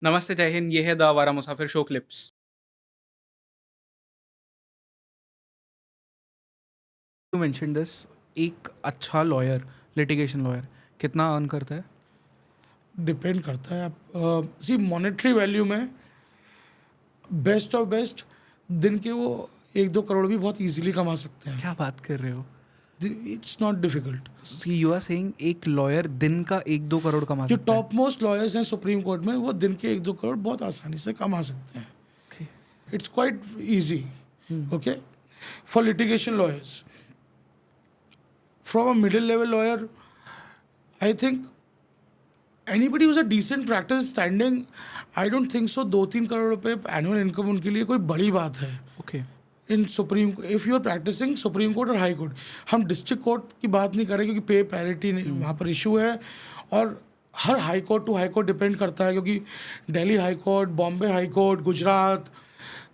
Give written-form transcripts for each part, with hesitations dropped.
नमस्ते, जय हिंद। ये है द आवारा मुसाफिर show clips. You mention this, एक अच्छा लॉयर, लिटिगेशन लॉयर कितना अर्न करता है? डिपेंड करता है। आप सी मॉनेटरी वैल्यू में बेस्ट ऑफ बेस्ट दिन के वो 1-2 करोड़ भी बहुत इजीली कमा सकते हैं। क्या बात कर रहे हो? It's not difficult. See you are saying एक लॉयर दिन का 1-2 करोड़ कमा जो सकता है? टॉप मोस्ट लॉयर्स हैं सुप्रीम कोर्ट में, वो दिन के 1-2 करोड़ बहुत आसानी से कमा सकते हैं। Okay. It's quite easy. Okay, for litigation lawyers, from a middle level lawyer, I think anybody who's a decent practice standing, I don't think so 2-3 crore रुपए एनुअल इनकम उनके लिए कोई बड़ी बात है। Okay, in supreme, if you are practising Supreme Court और High Court, हम district court की बात नहीं करें क्योंकि पे पैरिटी वहाँ पर इशू है, और हर high court to high court depend करता है, क्योंकि Delhi high court, Bombay high court, Gujarat,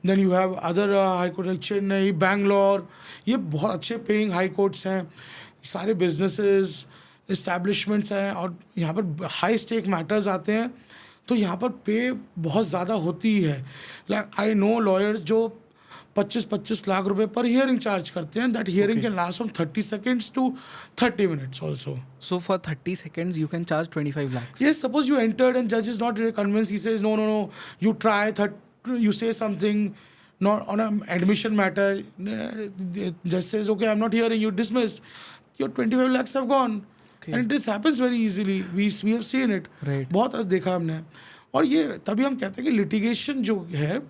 then you have other high court like Chennai, Bangalore, ये बहुत अच्छे पेइंग हाई कोर्ट्स हैं, सारे बिजनेसेस इस्टेब्लिशमेंट्स हैं, और यहाँ पर हाई स्टेक मैटर्स आते हैं, तो यहाँ पर पे बहुत ज़्यादा होती ही है। लाइक आई नो लॉयर्स जो 25-25 लाख रुपए पर हियरिंग चार्ज करते हैं। That hearing can last from 30 seconds to 30 minutes also. so for 30 seconds you can charge 25 lakhs? Yes, suppose you entered and judge is not really convinced. He says, no, you try, you say something, not on an admission matter. Judge says, okay, I'm not hearing, you dismissed. Your 25 lakhs have gone. Okay. And this happens very easily. We have seen it. Right. बहुत देखा हमने। और ये तभी हम कहते हैं कि लिटिगेशन जो है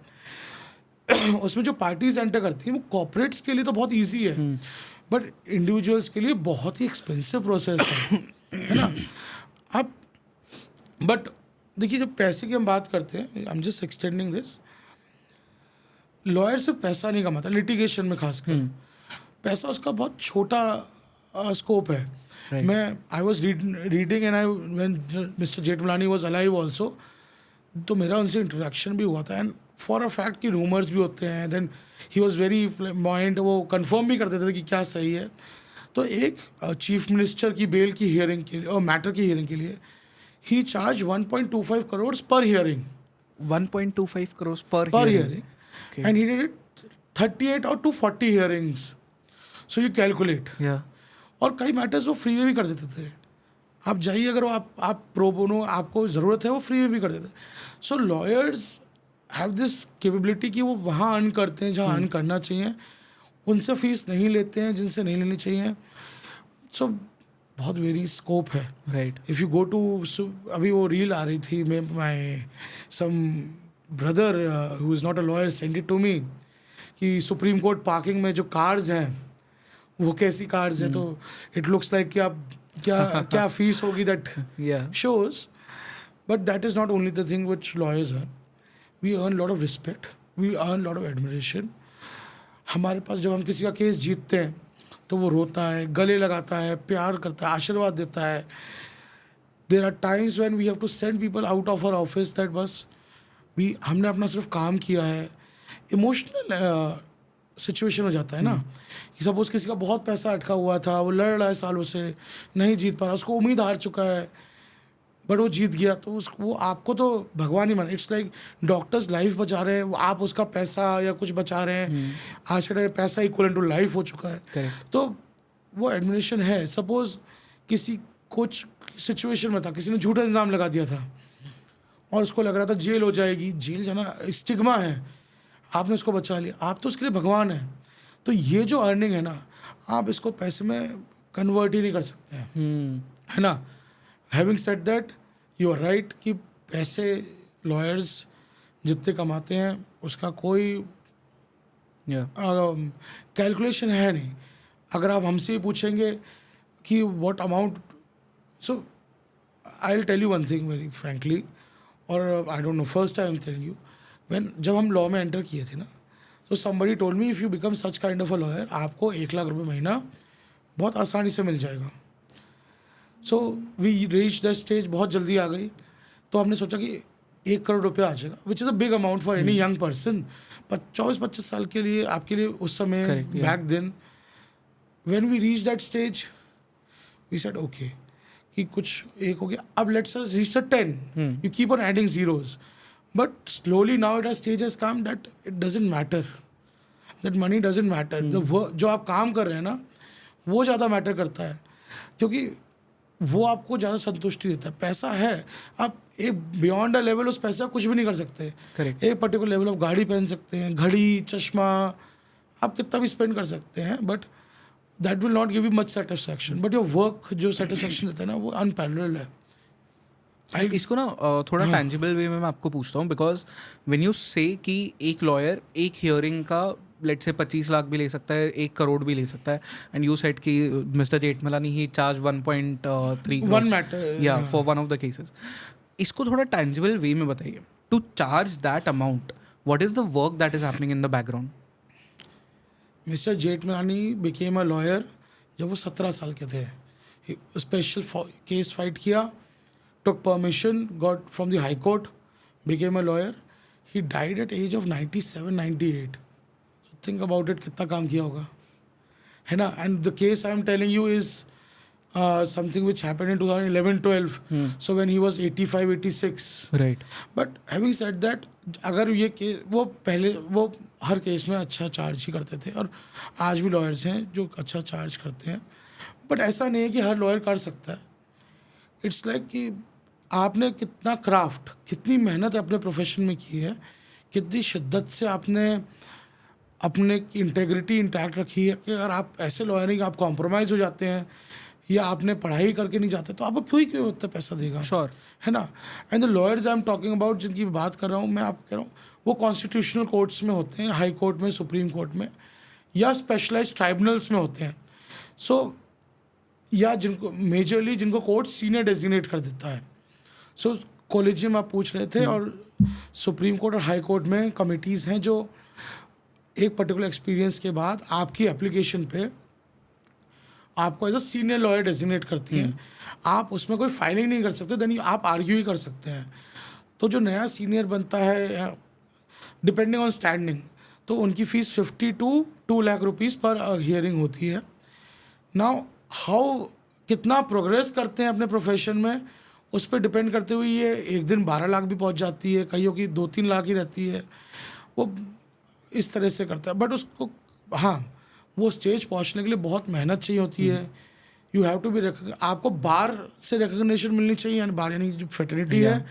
उसमें जो पार्टीज एंटर करती हैं वो कॉर्पोरेट्स के लिए तो बहुत इजी है, बट इंडिविजुअल्स के लिए बहुत ही एक्सपेंसिव प्रोसेस है ना। अब बट देखिए, जब पैसे की हम बात करते हैं, I am just extending this, lawyer सिर्फ पैसा नहीं कमाता लिटिगेशन में, खासकर पैसा उसका बहुत छोटा स्कोप है। Right. मैं I was reading and I when mister Jethmalani was alive also, तो मेरा उनसे इंटरेक्शन भी हुआ था, एंड फॉर अ फैक्ट कि रूमर्स भी होते हैं, देन ही वॉज वेरी फ्लैमायंट, वो कंफर्म भी कर देते थे कि क्या सही है। तो एक चीफ मिनिस्टर की बेल की हियरिंग के लिए और मैटर की हियरिंग के लिए ही चार्ज 1.25 करोड़ पर hearing 1.25 crores per hearing, Okay. And he did it 38 और to 40 hearings, so you calculate. Yeah. और कई मैटर्स वो फ्री में भी कर देते थे। आप जाइए, अगर वो आप प्रो बोनो आपको ज़रूरत है, वो फ्री में भी कर देते। सो लॉयर्स हैव दिस कैपेबिलिटी कि वो वहाँ अर्न करते हैं जहाँ अर्न करना चाहिए, उनसे फीस नहीं लेते हैं जिनसे नहीं लेनी चाहिए। सो बहुत वेरी स्कोप है। Right. If you go to, अभी वो रील आ रही थी, my some brother who is not a lawyer send it to me, कि सुप्रीम कोर्ट पार्किंग में जो कार्स हैं वो कैसी कार्स हैं, तो इट लुक्स लाइक कि आप क्या फीस होगी, that Yeah. shows. But that is not only the thing which lawyers earn. We earn a lot of respect. We earn a lot of admiration. हमारे पास जब हम किसी का केस जीतते हैं तो वो रोता है, गले लगाता है, प्यार करता है, आशीर्वाद देता है। There are times when we have to send people out of our office that बस हमने अपना सिर्फ काम किया है। इमोशनल सिचुएशन हो जाता है ना, कि सपोज किसी का बहुत पैसा अटका हुआ था, वो लड़ रहा है सालों से, नहीं जीत पा रहा, उसको उम्मीद हार चुका है, बट वो जीत गया, तो वो आपको तो भगवान ही माने। इट्स लाइक डॉक्टर्स लाइफ बचा रहे हैं, आप उसका पैसा या कुछ बचा रहे हैं। आज के टाइम पैसा इक्वल टू लाइफ हो चुका है। Correct. तो वो एडमिनिस्ट्रेशन है। सपोज किसी कुछ सिचुएशन में था, किसी ने झूठा इल्ज़ाम लगा दिया था और उसको लग रहा था जेल हो जाएगी, जेल जाना स्टिग्मा है, आपने उसको बचा लिया, आप तो उसके लिए भगवान हैं। तो ये जो अर्निंग है ना, आप इसको पैसे में कन्वर्ट ही नहीं कर सकते हैं, है ना। Having said that, you are right कि पैसे लॉयर्स जितने कमाते हैं उसका कोई Yeah. कैलकुलेशन है नहीं। अगर आप हमसे ही पूछेंगे कि what amount, so I will tell you one thing very frankly, और I don't know, first time telling you, when जब हम लॉ में एंटर किए थे ना, तो somebody told me, if you become such kind of a lawyer, आपको 1 लाख रुपये महीना बहुत आसानी से मिल जाएगा। So we reach that stage, बहुत जल्दी आ गई, तो हमने सोचा कि 1 करोड़ रुपया आ जाएगा, which is a big amount for any young person. पर 24-25 साल के लिए, आपके लिए उस समय, Correct, yeah. Back then when we reach that stage, we said okay कि कुछ एक हो गया, अब let's us reach the 10, you keep on adding zeros, But slowly now it has stage has come that it doesn't matter. That money doesn't matter. जो आप काम कर रहे हैं ना, वो ज़्यादा मैटर करता है, क्योंकि वो आपको ज़्यादा संतुष्टि देता है. पैसा है, आप एक बियॉन्ड अ लेवल उस पैसे का कुछ भी नहीं कर सकते. Correct. एक पर्टिकुलर लेवल ऑफ गाड़ी पहन सकते हैं, घड़ी, चश्मा, आप कितना भी स्पेंड कर सकते हैं, but that will not give you much satisfaction. But your work जो सेटिस्फैक्शन देता है ना, वो अनपैरेलल्ड है. इसको ना थोड़ा टैंजिबल वे में मैं आपको पूछता हूँ, बिकॉज व्हेन यू से कि एक लॉयर एक हियरिंग का लेट से 25 लाख भी ले सकता है, 1 करोड़ भी ले सकता है, एंड यू सेड कि मिस्टर जेठमलानी ही चार्ज 1.3 One matter, या for one of the cases. इसको थोड़ा टैंजिबल वे में बताइए. To charge that amount, what is the work that is happening in the background? Mister Jethmalani became a lawyer जब वो 17 साल के थे. स्पेशल केस फाइट किया, took permission, got from the High Court, became a lawyer. He died at age of 97, 98. So think about it, कितना काम किया होगा, है ना? And the case I am telling you is something which happened in 2011-12. So when he was 85, 86. Right. But having said that, अगर ये case वो हर case में अच्छा चार्ज ही करते थे, और आज भी लॉयर्स हैं जो अच्छा चार्ज करते हैं. बट ऐसा नहीं है कि हर लॉयर कर सकता है. इट्स लाइक कि आपने कितना क्राफ्ट, कितनी मेहनत अपने प्रोफेशन में की है, कितनी शिद्दत से आपने अपने इंटेग्रिटी इंटैक्ट रखी है, कि अगर आप ऐसे लॉयर नहीं कि आप कॉम्प्रोमाइज़ हो जाते हैं या आपने पढ़ाई करके नहीं जाते, तो आपको क्यों उतना पैसा देगा? श्योर. है ना? And the lawyers I am talking about, जिनकी बात कर रहा हूँ मैं, आपको कह रहा हूँ, वो कॉन्स्टिट्यूशनल कोर्ट्स में होते हैं, हाई कोर्ट में, सुप्रीम कोर्ट में, या स्पेशलाइज्ड ट्राइब्यूनल्स में होते हैं. सो या जिनको कोर्ट सीनियर डेजिग्नेट कर देता है. सो कॉलेजियम आप पूछ रहे थे, और सुप्रीम कोर्ट और हाई कोर्ट में कमिटीज़ हैं जो एक पर्टिकुलर एक्सपीरियंस के बाद आपकी एप्लीकेशन पे आपको as a senior lawyer designate करती हैं. आप उसमें कोई फाइलिंग नहीं कर सकते, देन आप आर्ग्यू ही कर सकते हैं. तो जो नया सीनियर बनता है, डिपेंडिंग ऑन स्टैंडिंग, तो उनकी फ़ीस 50 to 2 लाख रुपीज़ पर हियरिंग होती है. नाउ हाउ कितना प्रोग्रेस करते हैं अपने प्रोफेशन में, उस पर डिपेंड करते हुए ये एक दिन 12 लाख भी पहुंच जाती है, कईयों की 2-3 लाख ही रहती है. वो इस तरह से करता है. बट उसको, हाँ, वो स्टेज पहुंचने के लिए बहुत मेहनत चाहिए होती है. यू हैव टू बी, आपको बार से रिकग्निशन मिलनी चाहिए, यानी बार यानी जो फ्रेटर्निटी है,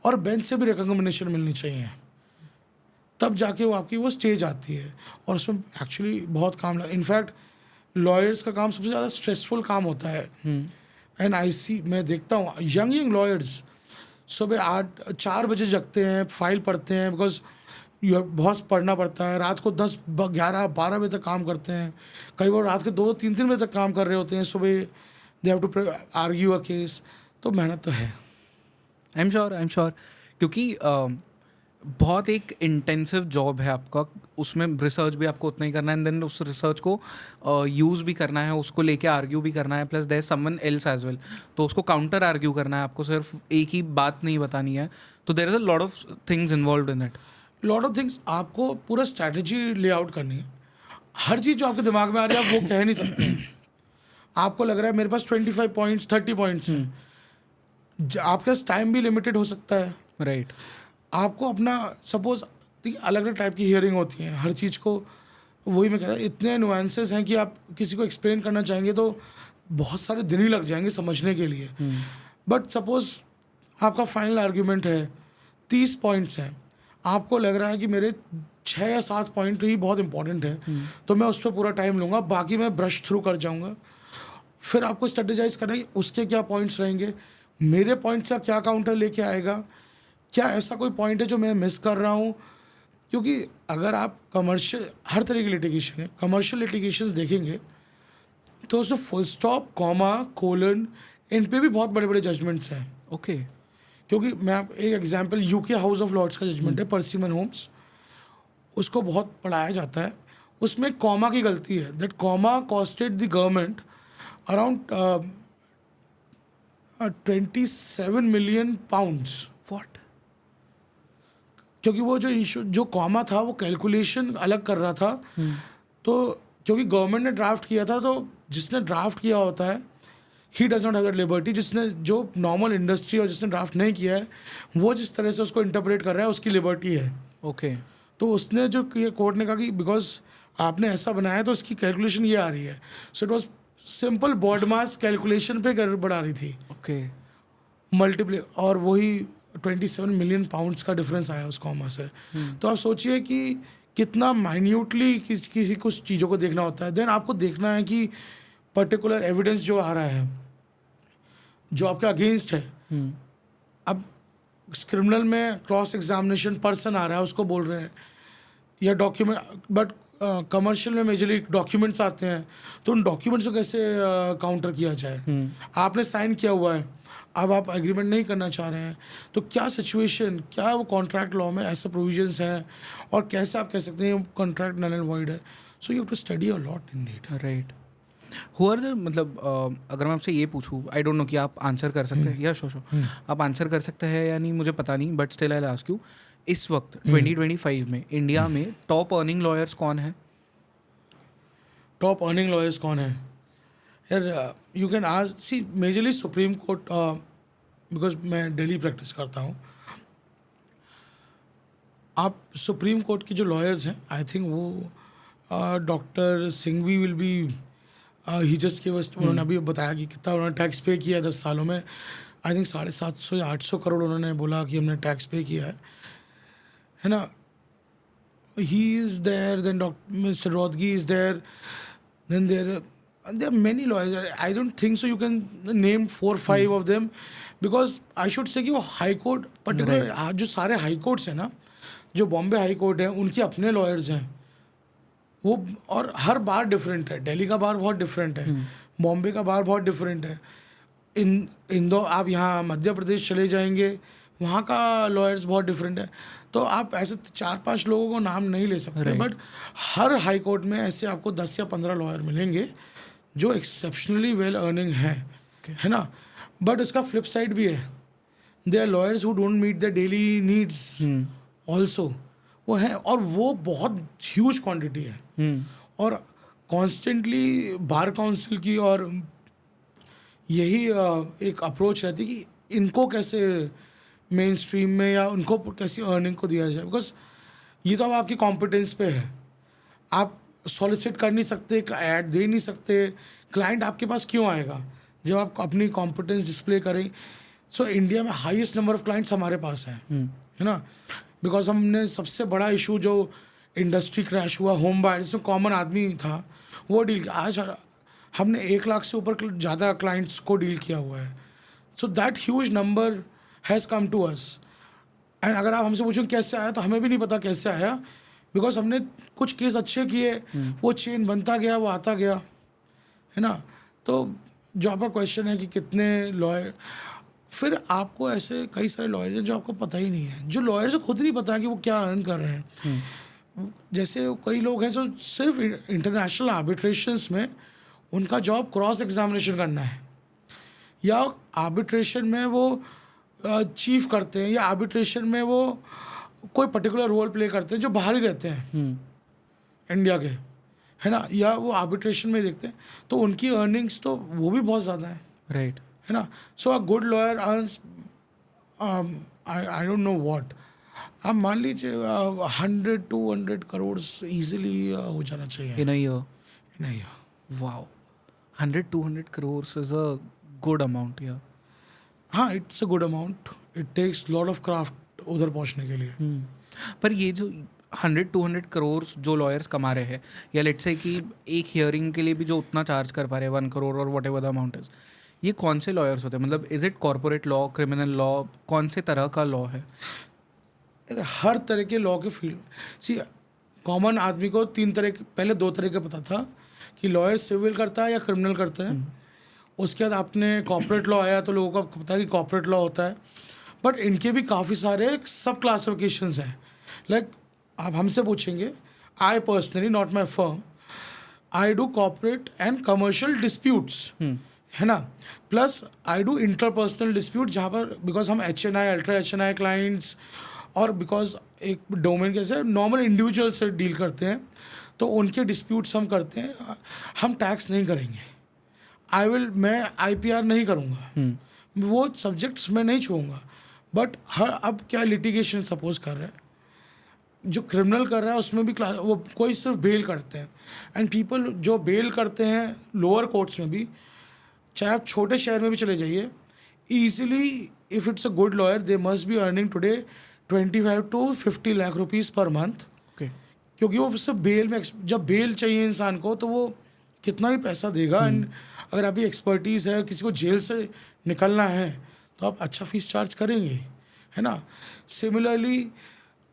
और बेंच से भी रिकग्निशन मिलनी चाहिए, तब जाके वो आपकी वो स्टेज आती है. और उसमें एक्चुअली बहुत काम लगा. इनफैक्ट लॉयर्स का काम सबसे ज़्यादा स्ट्रेसफुल काम होता है. एंड मैं देखता हूँ यंग लॉयर्स सुबह 4 बजे जगते हैं, फाइल पढ़ते हैं, बिकॉज बहुत पढ़ना पड़ता है. रात को 10, 11, 12 बजे तक काम करते हैं. कई बार रात के 2-3 बजे तक काम कर रहे होते हैं. सुबह they have to argue a case. तो मेहनत तो है. आई एम श्योर, क्योंकि बहुत एक इंटेंसिव जॉब है आपका. उसमें रिसर्च भी आपको उतना ही करना है, एंड देन उस रिसर्च को यूज़ भी करना है, उसको लेके आर्ग्यू भी करना है, plus there someone else as well, तो उसको काउंटर आर्ग्यू करना है. आपको सिर्फ एक ही बात नहीं बतानी है. तो there is a lot of things involve in it. Lot of things. आपको पूरा स्ट्रैटेजी लेआउट करनी है. हर चीज़ जो आपके दिमाग में आ रही है आप वो कह नहीं सकते. आपको लग रहा है मेरे पास 25 पॉइंट्स, 30 पॉइंट्स हैं, आपके पास टाइम भी लिमिटेड हो सकता है. राइट. आपको अपना सपोज अलग अलग टाइप की हियरिंग होती हैं हर चीज़ को. वही मैं कह रहा हूँ, इतने नुआंसेस हैं कि आप किसी को एक्सप्लेन करना चाहेंगे तो बहुत सारे दिन ही लग जाएंगे समझने के लिए. बट सपोज आपका फाइनल आर्ग्यूमेंट है, 30 पॉइंट्स हैं, आपको लग रहा है कि मेरे 6 या 7 पॉइंट ही बहुत इंपॉर्टेंट है, तो मैं उस पर पूरा टाइम लूँगा, बाकी मैं ब्रश थ्रू कर जाऊँगा. फिर आपको स्ट्रेटेजाइज करना है उसके क्या पॉइंट्स रहेंगे, मेरे पॉइंट्स का क्या काउंटर लेके आएगा, क्या ऐसा कोई पॉइंट है जो मैं मिस कर रहा हूँ. क्योंकि अगर आप कमर्शियल, हर तरह की लिटिगेशन है, कमर्शियल लिटिगेशंस देखेंगे तो उसमें फुल स्टॉप, कॉमा, कोलन, इन पे भी बहुत बड़े बड़े जजमेंट्स हैं. ओके. क्योंकि मैं आप एक example, UK House of Lords का जजमेंट है, परसिमन होम्स, उसको बहुत पढ़ाया जाता है. उसमें कॉमा की गलती है, that comma costed the government around 27 million pounds. What? क्योंकि वो जो कॉमा था वो कैलकुलेशन अलग कर रहा था. तो क्योंकि गवर्नमेंट ने ड्राफ्ट किया था, तो जिसने ड्राफ्ट किया होता है he does not have that liberty. जिसने जो नॉर्मल इंडस्ट्री और जिसने ड्राफ्ट नहीं किया है वो जिस तरह से उसको इंटरप्रेट कर रहा है उसकी लिबर्टी है. ओके. तो उसने जो ये कोर्ट ने कहा कि बिकॉज आपने ऐसा बनाया तो इसकी कैलकुलेशन ये आ रही है. So it was simple body mass calculation पे गड़बड़ आ रही थी. ओके. मल्टीप्ले और वही 27 मिलियन पाउंड्स का डिफरेंस आया उस कॉमा से. तो आप सोचिए कि कितना माइन्यूटली किसी कुछ चीज़ों को देखना होता है. देन आपको देखना है कि पर्टिकुलर एविडेंस जो आ रहा है जो आपके अगेंस्ट है. अब क्रिमिनल में क्रॉस एग्जामिनेशन पर्सन आ रहा है उसको बोल रहे हैं या डॉक्यूमेंट, बट कमर्शियल में मेजरली डॉक्यूमेंट्स आते हैं. तो उन डॉक्यूमेंट्स को कैसे काउंटर किया जाए. आपने साइन किया हुआ है, अब आप एग्रीमेंट नहीं करना चाह रहे हैं, तो क्या सिचुएशन, क्या वो कॉन्ट्रैक्ट लॉ में ऐसे प्रोविजंस हैं और कैसे आप कह सकते हैं कॉन्ट्रैक्ट नल एंड वॉइड है. So you have to study a lot indeed. Right. हुआ मतलब अगर मैं आपसे ये पूछूं, आई डोंट नो कि आप आंसर कर सकते हैं या शो आप आंसर कर सकते हैं या नहीं मुझे पता नहीं, but still I will ask you. इस वक्त 2025 में इंडिया में टॉप अर्निंग लॉयर्स कौन है? टॉप अर्निंग लॉयर्स कौन है यार? You can ask, see majorly Supreme Court, because मैं दिल्ली प्रैक्टिस करता हूँ. आप सुप्रीम कोर्ट के जो लॉयर्स हैं, आई थिंक वो doctor Singhvi will be he just के वस्ट. उन्होंने अभी बताया कि कितना उन्होंने टैक्स पे किया 10 सालों में. आई थिंक 750 या 800 करोड़ उन्होंने बोला कि हमने टैक्स पे किया है ना. He is there, then doctor mister Rohatgi is there, then there are many lawyers. I don't think so you can name 4-5 of them, because I should say कि वो हाई कोर्ट पर्टिकुलर जो सारे हाई कोर्ट्स हैं ना, जो Bombay high court है उनके अपने लॉयर्स हैं वो, और हर बार डिफरेंट है. दिल्ली का बार बहुत डिफरेंट है, बॉम्बे का बार बहुत डिफरेंट है. इंदौर, आप यहाँ मध्य प्रदेश चले जाएंगे वहाँ का लॉयर्स बहुत डिफरेंट है. तो आप ऐसे 4-5 लोगों को नाम नहीं ले सकते, बट हर हाई कोर्ट में ऐसे आपको 10 या 15 लॉयर मिलेंगे जो एक्सेप्शनली वेल अर्निंग है ना. बट उसका फ्लिप साइड भी है. They are lawyers who don't meet the daily needs also, वो हैं, और वो बहुत ह्यूज क्वांटिटी है. और कॉन्स्टेंटली बार काउंसिल की और यही एक अप्रोच रहती है कि इनको कैसे मेन स्ट्रीम में या उनको कैसी अर्निंग को दिया जाए. बिकॉज ये तो अब आपकी कॉम्पिटेंस पे है. आप सॉलिसिट कर नहीं सकते, ऐड दे नहीं सकते. क्लाइंट आपके पास क्यों आएगा जब आप अपनी कॉम्पिटेंस डिस्प्ले करें. सो इंडिया में हाईएस्ट नंबर ऑफ क्लाइंट्स हमारे पास हैं, है ना. बिकॉज हमने सबसे बड़ा इशू जो इंडस्ट्री क्रैश हुआ, होम बायर, जिसमें कॉमन आदमी था, वो डील किया. आज हमने 1 लाख से ऊपर ज़्यादा क्लाइंट्स को डील किया हुआ है. So that huge number has come to us. And अगर आप हमसे पूछो कैसे आया, तो हमें भी नहीं पता कैसे आया, बिकॉज हमने कुछ केस अच्छे किए, वो चेन बनता गया, वो आता गया, है ना. तो जो आपका क्वेश्चन है कि कितने लॉयर, फिर आपको ऐसे कई सारे लॉयर्स हैं जो आपको पता ही नहीं है, जो लॉयर्स को खुद नहीं पता है कि वो क्या अर्न कर रहे हैं. जैसे कई लोग हैं जो सिर्फ इंटरनेशनल आर्बिट्रेशंस में उनका जॉब क्रॉस एग्जामिनेशन करना है, या आर्बिट्रेशन में वो चीफ करते हैं, या आर्बिट्रेशन में वो कोई पर्टिकुलर रोल प्ले करते हैं जो बाहर ही रहते हैं इंडिया के, है ना, या वो आर्बिट्रेशन में देखते हैं. तो उनकी अर्निंग्स तो वो भी बहुत ज़्यादा है, राइट, है ना. So a good lawyer earns I don't know what, आप मान लीजिए 100-200 करोड़ ईजिली हो जाना चाहिए इन अ ईयर. नहीं. Wow, 100-200 crore is a good amount. या हाँ, it's a good amount. It takes lot of craft उधर पहुंचने के लिए. पर ये जो 100-200 crore जो लॉयर्स कमा रहे हैं, या लेट्स से कि एक हियरिंग के लिए भी जो उतना चार्ज कर पा रहे हैं 1 crore और what ever the amount is, ये कौन से लॉयर्स होते हैं? मतलब is it corporate law, criminal law, कौन से तरह का लॉ है? हर तरह के लॉ के फील्ड. सी, कॉमन आदमी को 3 तरह के, पहले 2 तरह के पता था कि लॉयर सिविल करता है या क्रिमिनल करता है. उसके बाद आपने कॉर्पोरेट लॉ आया तो लोगों को पता है कि कॉर्पोरेट लॉ होता है. बट इनके भी काफ़ी सारे सब क्लासिफिकेशंस हैं. लाइक आप हमसे पूछेंगे, I personally, not my firm, I do corporate and commercial disputes, है ना. Plus I do interpersonal dispute, जहाँ पर बिकॉज हम HNI, अल्ट्रा HNI क्लाइंट्स, और बिकॉज एक डोमेन कैसे नॉर्मल इंडिविजुअल से डील करते हैं, तो उनके डिस्प्यूट्स हम करते हैं. हम टैक्स नहीं करेंगे. मैं IPR नहीं करूँगा, वो सब्जेक्ट्स मैं नहीं छूँगा, बट अब क्या लिटिगेशन सपोज कर रहा है, जो क्रिमिनल कर रहा है उसमें भी क्लास, वो कोई सिर्फ बेल करते हैं, एंड पीपल जो बेल करते हैं लोअर कोर्ट्स में भी, चाहे आप छोटे शहर में भी चले जाइए, easily if it's a good lawyer they must be earning today 25 to 50 lakh rupees per month, okay, क्योंकि वो सिर्फ बेल में, जब बेल चाहिए इंसान को तो वो कितना भी पैसा देगा, एंड अगर आपकी एक्सपर्टीज़ है, किसी को जेल से निकलना है तो आप अच्छा फीस चार्ज करेंगे, है ना। सिमिलरली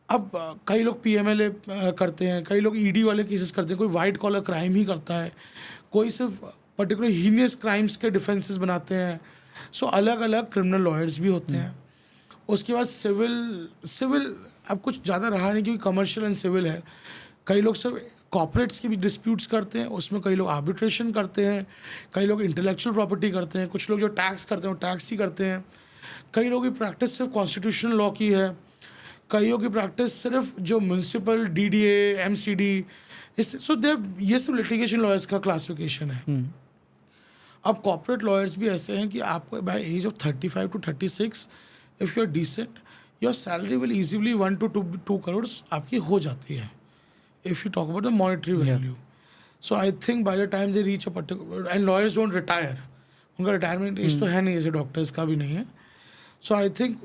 अब कई लोग PMLA करते हैं, कई लोग ED वाले केसेस करते हैं, कोई वाइट कॉलर क्राइम ही करता है, कोई सिर्फ पर्टिकुलर हीनियस क्राइम्स के डिफेंसेस बनाते हैं। सो अलग अलग क्रिमिनल लॉयर्स भी होते हैं। उसके बाद सिविल अब कुछ ज़्यादा रहा नहीं, क्योंकि कमर्शियल एंड सिविल है। कई लोग सिर्फ कॉर्पोरेट्स की भी डिस्प्यूट्स करते हैं, उसमें कई लोग आर्बिट्रेशन करते हैं, कई लोग इंटेलेक्चुअल प्रॉपर्टी करते हैं, कुछ लोग जो टैक्स करते हैं वो टैक्स ही करते हैं, कई लोगों की प्रैक्टिस सिर्फ कॉन्स्टिट्यूशनल लॉ की है, कईयों की प्रैक्टिस सिर्फ जो म्यूनसिपल DDA MCD इस, सो दे, ये सब लिटिगेशन लॉयर्स का क्लासिफिकेशन है। अब कॉर्पोरेट लॉयर्स भी ऐसे हैं कि आपको by age of 35 to 36 if you are decent, your salary will easily 1 to 2 crores आपकी हो जाती है, if you talk about the monetary value. So I think by the time they reach a particular, and lawyers don't retire, उनका retirement age तो है नहीं, जैसे doctors का भी नहीं है। सो आई थिंक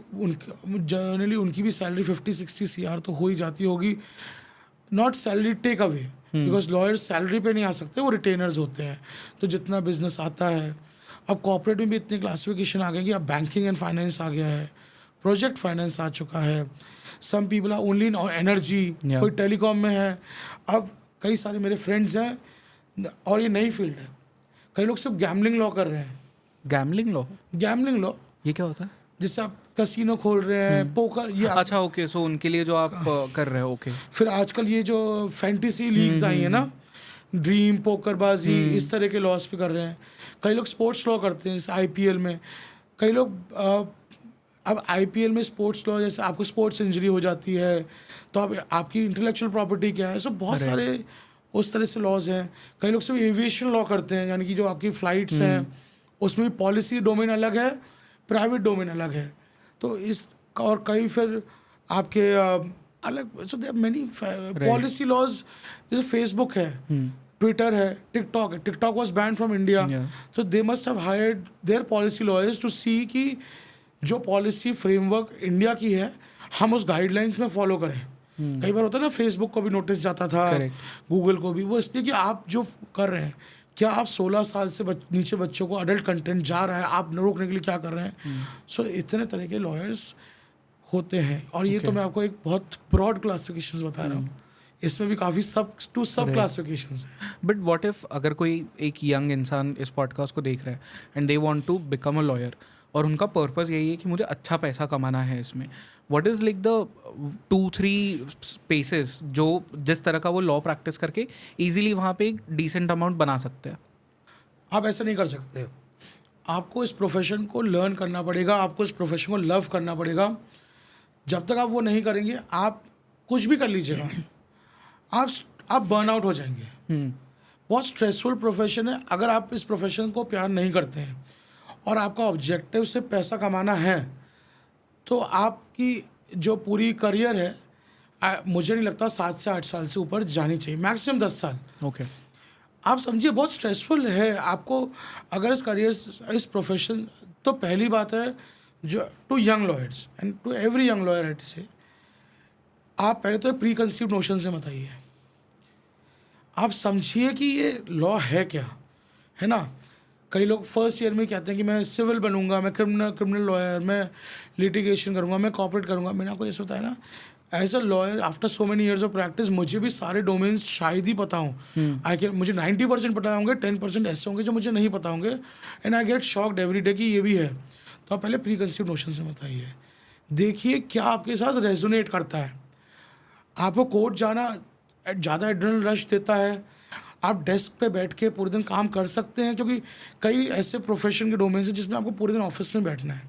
जनरली उनकी भी सैलरी 50-60 CR तो हो ही जाती होगी, not salary take away, because lawyers salary पे नहीं आ सकते, वो रिटेनर्स होते हैं, तो जितना बिजनेस आता है। अब कॉर्पोरेट में भी इतने क्लासिफिकेशन आ गए कि अब बैंकिंग एंड फाइनेंस आ गया है, प्रोजेक्ट फाइनेंस आ चुका है, some people are only in energy, कोई टेलीकॉम में है। अब कई सारे मेरे फ्रेंड्स हैं, और ये नई फील्ड है, कई लोग सिर्फ गैमलिंग लॉ कर रहे हैं। गैमलिंग लॉ ये क्या होता है? जिससे आप कैसीनो खोल रहे हैं, पोकर, ये अच्छा, ओके, सो उनके लिए जो आप कर रहे हो, ओके। फिर आजकल ये जो फैंटेसी लीग्स आई है ना, ड्रीम, पोकरबाजी, इस तरह के लॉस पे कर रहे हैं। कई लोग स्पोर्ट्स लॉ करते हैं, जैसे IPL में कई लोग अब IPL में स्पोर्ट्स लॉ, जैसे आपको स्पोर्ट्स इंजरी हो जाती है तो आप आपकी इंटेलेक्चुअल प्रॉपर्टी क्या है, सो बहुत सारे उस तरह से लॉज हैं। कई लोग सिर्फ एविएशन लॉ करते हैं, यानी कि जो आपकी फ़्लाइट्स हैं उसमें भी पॉलिसी डोमेन अलग है, प्राइवेट डोमेन अलग है, तो इस और कई फिर आपके अलग, so there many policy laws. जैसे फेसबुक है, ट्विटर है, टिकटॉक है, TikTok was banned from India, so they must have hired their policy lawyers to see कि जो पॉलिसी फ्रेमवर्क इंडिया की है हम उस गाइडलाइंस में फॉलो करें। कई बार होता है ना, फेसबुक को भी नोटिस जाता था, गूगल को भी, वो इसलिए कि आप जो कर रहे हैं, क्या आप 16 साल से नीचे बच्चों को अडल्ट कंटेंट जा रहा है, आप रोकने के लिए क्या कर रहे हैं। सो इतने तरह के लॉयर्स होते हैं, और ये तो मैं आपको एक बहुत ब्रॉड क्लासिफिकेशंस बता रहा हूँ, इसमें भी काफ़ी सब क्लासिफिकेशंस हैं। बट व्हाट इफ अगर कोई एक यंग इंसान इस पॉडकास्ट को देख रहा है and they want to become a lawyer, और उनका पर्पस यही है कि मुझे अच्छा पैसा कमाना है इसमें, what is like the 2-3 spaces जो जिस तरह का वो लॉ प्रैक्टिस करके इजीली वहाँ पे एक डिसेंट अमाउंट बना सकते हैं? आप ऐसा नहीं कर सकते, आपको इस प्रोफेशन को लर्न करना पड़ेगा, आपको इस प्रोफेशन को लव करना पड़ेगा। जब तक आप वो नहीं करेंगे, आप कुछ भी कर लीजिएगा, आप बर्न आउट हो जाएंगे। बहुत स्ट्रेसफुल प्रोफेशन है। अगर आप इस प्रोफेशन को प्यार नहीं करते हैं और आपका ऑब्जेक्टिव से पैसा कमाना है, तो आपकी जो पूरी करियर है, मुझे नहीं लगता 7 से 8 साल से ऊपर जानी चाहिए, मैक्सिमम 10 साल। ओके, आप समझिए बहुत स्ट्रेसफुल है आपको अगर इस करियर, इस प्रोफेशन। तो पहली बात है, जो to young lawyers and to every young lawyer at say, आप पहले तो प्री कंसीव्ड नोशन से मत आइए। आप समझिए कि ये लॉ है क्या, है ना। कई लोग फर्स्ट ईयर में कहते हैं कि मैं सिविल बनूंगा, मैं क्रिमिनल लॉयर, मैं लिटिगेशन करूंगा, मैं कॉर्पोरेट करूंगा। मैंने आपको ऐसा बताया ना, as a lawyer after so many years of practice मुझे भी सारे डोमेन्स शायद ही पता हूँ। मुझे 90% पता होंगे, 10% ऐसे होंगे जो मुझे नहीं पता होंगे, and I get shocked every day कि ये भी है। तो आप पहले प्री कंसीव्ड नोशन से मत आइए, देखिए क्या आपके साथ रेजोनेट करता है। आपको कोर्ट जाना ज़्यादा एड्रेनल रश देता है, आप डेस्क पे बैठ के पूरे दिन काम कर सकते हैं, क्योंकि कई ऐसे प्रोफेशन के डोमेन हैं जिसमें आपको पूरे दिन ऑफिस में बैठना है।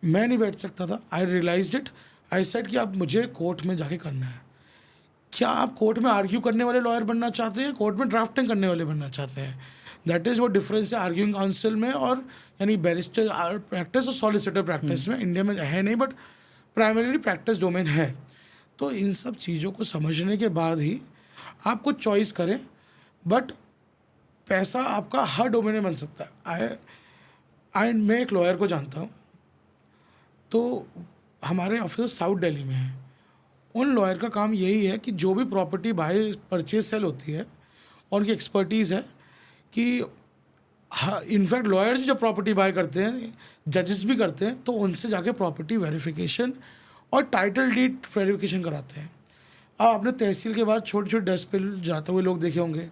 मैं नहीं बैठ सकता था, आई रियलाइज्ड इट, आई सेड कि अब मुझे कोर्ट में जाके करना है। क्या आप कोर्ट में आर्ग्यू करने वाले लॉयर बनना चाहते हैं, कोर्ट में ड्राफ्टिंग करने वाले बनना चाहते हैं? दैट इज़ वो डिफरेंस है आर्ग्यूइंग काउंसिल में और यानी बैरिस्टर प्रैक्टिस और सॉलिसिटर प्रैक्टिस में। इंडिया में है नहीं, बट प्राइमरीली प्रैक्टिस डोमेन है। तो इन सब चीज़ों को समझने के बाद ही आप कुछ चॉइस करें, बट पैसा आपका हर डोमेन में बन सकता है। मैं एक लॉयर को जानता हूँ, तो हमारे ऑफिस साउथ दिल्ली में है। उन लॉयर का काम यही है कि जो भी प्रॉपर्टी बाय परचेज सेल होती है, और उनकी एक्सपर्टीज़ है कि इनफैक्ट लॉयर्स जब प्रॉपर्टी बाय करते हैं, जजेस भी करते हैं, तो उनसे जाके प्रॉपर्टी वेरिफिकेशन और टाइटल डीड वेरिफिकेशन कराते हैं। अब आपने तहसील के बाद छोटे छोटे डेस्क पे जाते हुए लोग देखे होंगे,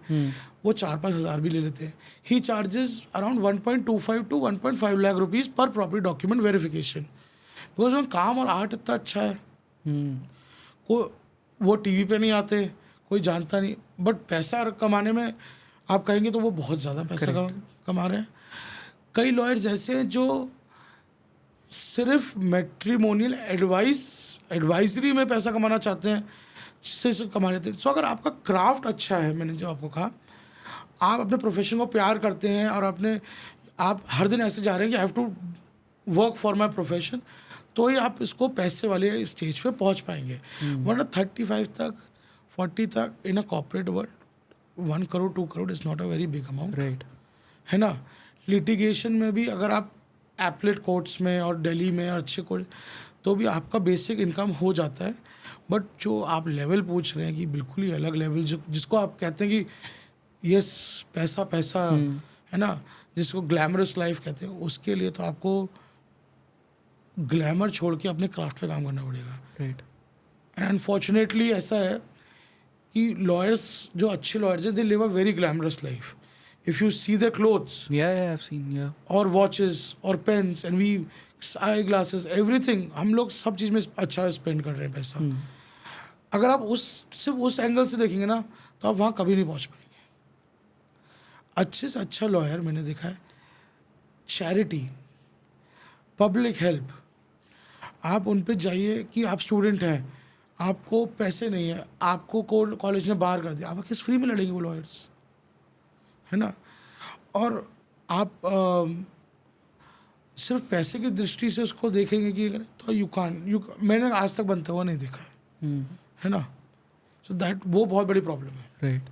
वो 4-5 हज़ार भी ले लेते हैं। He charges around 1.25 to 1.5 lakh rupees per property document verification, because उनका काम और आर्ट इतना अच्छा है। वो टीवी पे नहीं आते, कोई जानता नहीं, बट पैसा कमाने में आप कहेंगे तो वो बहुत ज़्यादा पैसा कमा रहे हैं। कई लॉयर्स ऐसे हैं जो सिर्फ मैट्रिमोनियल एडवाइजरी में पैसा कमाना चाहते हैं, से कमा लेते हैं। सो अगर आपका क्राफ्ट अच्छा है, मैंने जो आपको कहा, आप अपने प्रोफेशन को प्यार करते हैं और आप हर दिन ऐसे जा रहे हैं कि I have to work for my profession, तो ही आप इसको पैसे वाले स्टेज पे पहुंच पाएंगे। वरना 35 तक 40 तक in a corporate world 1 crore 2 crore is not a very big amount, right, है ना। लिटिगेशन में भी अगर आप एपलेट कोर्ट्स में और दिल्ली में और अच्छे कोर्ट, तो भी आपका बेसिक इनकम हो जाता है। बट जो आप लेवल पूछ रहे हैं कि बिल्कुल ही अलग लेवल, जिसको आप कहते हैं कि यस पैसा पैसा है ना, जिसको ग्लैमरस लाइफ कहते हैं, उसके लिए तो आपको ग्लैमर छोड़ के अपने क्राफ्ट पे काम करना पड़ेगा। राइट। एंड अनफॉर्चुनेटली ऐसा है कि लॉयर्स जो अच्छे लॉयर्स हैं, they live a very glamorous life. If you see the clothes I've seen, yeah. और वॉचेस और pens and we eye glasses everything, हम लोग सब चीज़ में अच्छा स्पेंड कर रहे हैं पैसा। अगर आप सिर्फ उस एंगल से देखेंगे ना, तो आप वहाँ कभी नहीं पहुँच पाएंगे। अच्छे से अच्छा लॉयर मैंने देखा है, चैरिटी, पब्लिक हेल्प, आप उन पे जाइए कि आप स्टूडेंट हैं, आपको पैसे नहीं है, आपको कॉलेज ने बाहर कर दिया, आप किस फ्री में लड़ेंगे वो लॉयर्स, है ना। और आप सिर्फ पैसे की दृष्टि से उसको देखेंगे कि तो मैंने आज तक बनता हुआ नहीं देखा है ना। सो दैट वो बहुत बड़ी प्रॉब्लम है। राइट।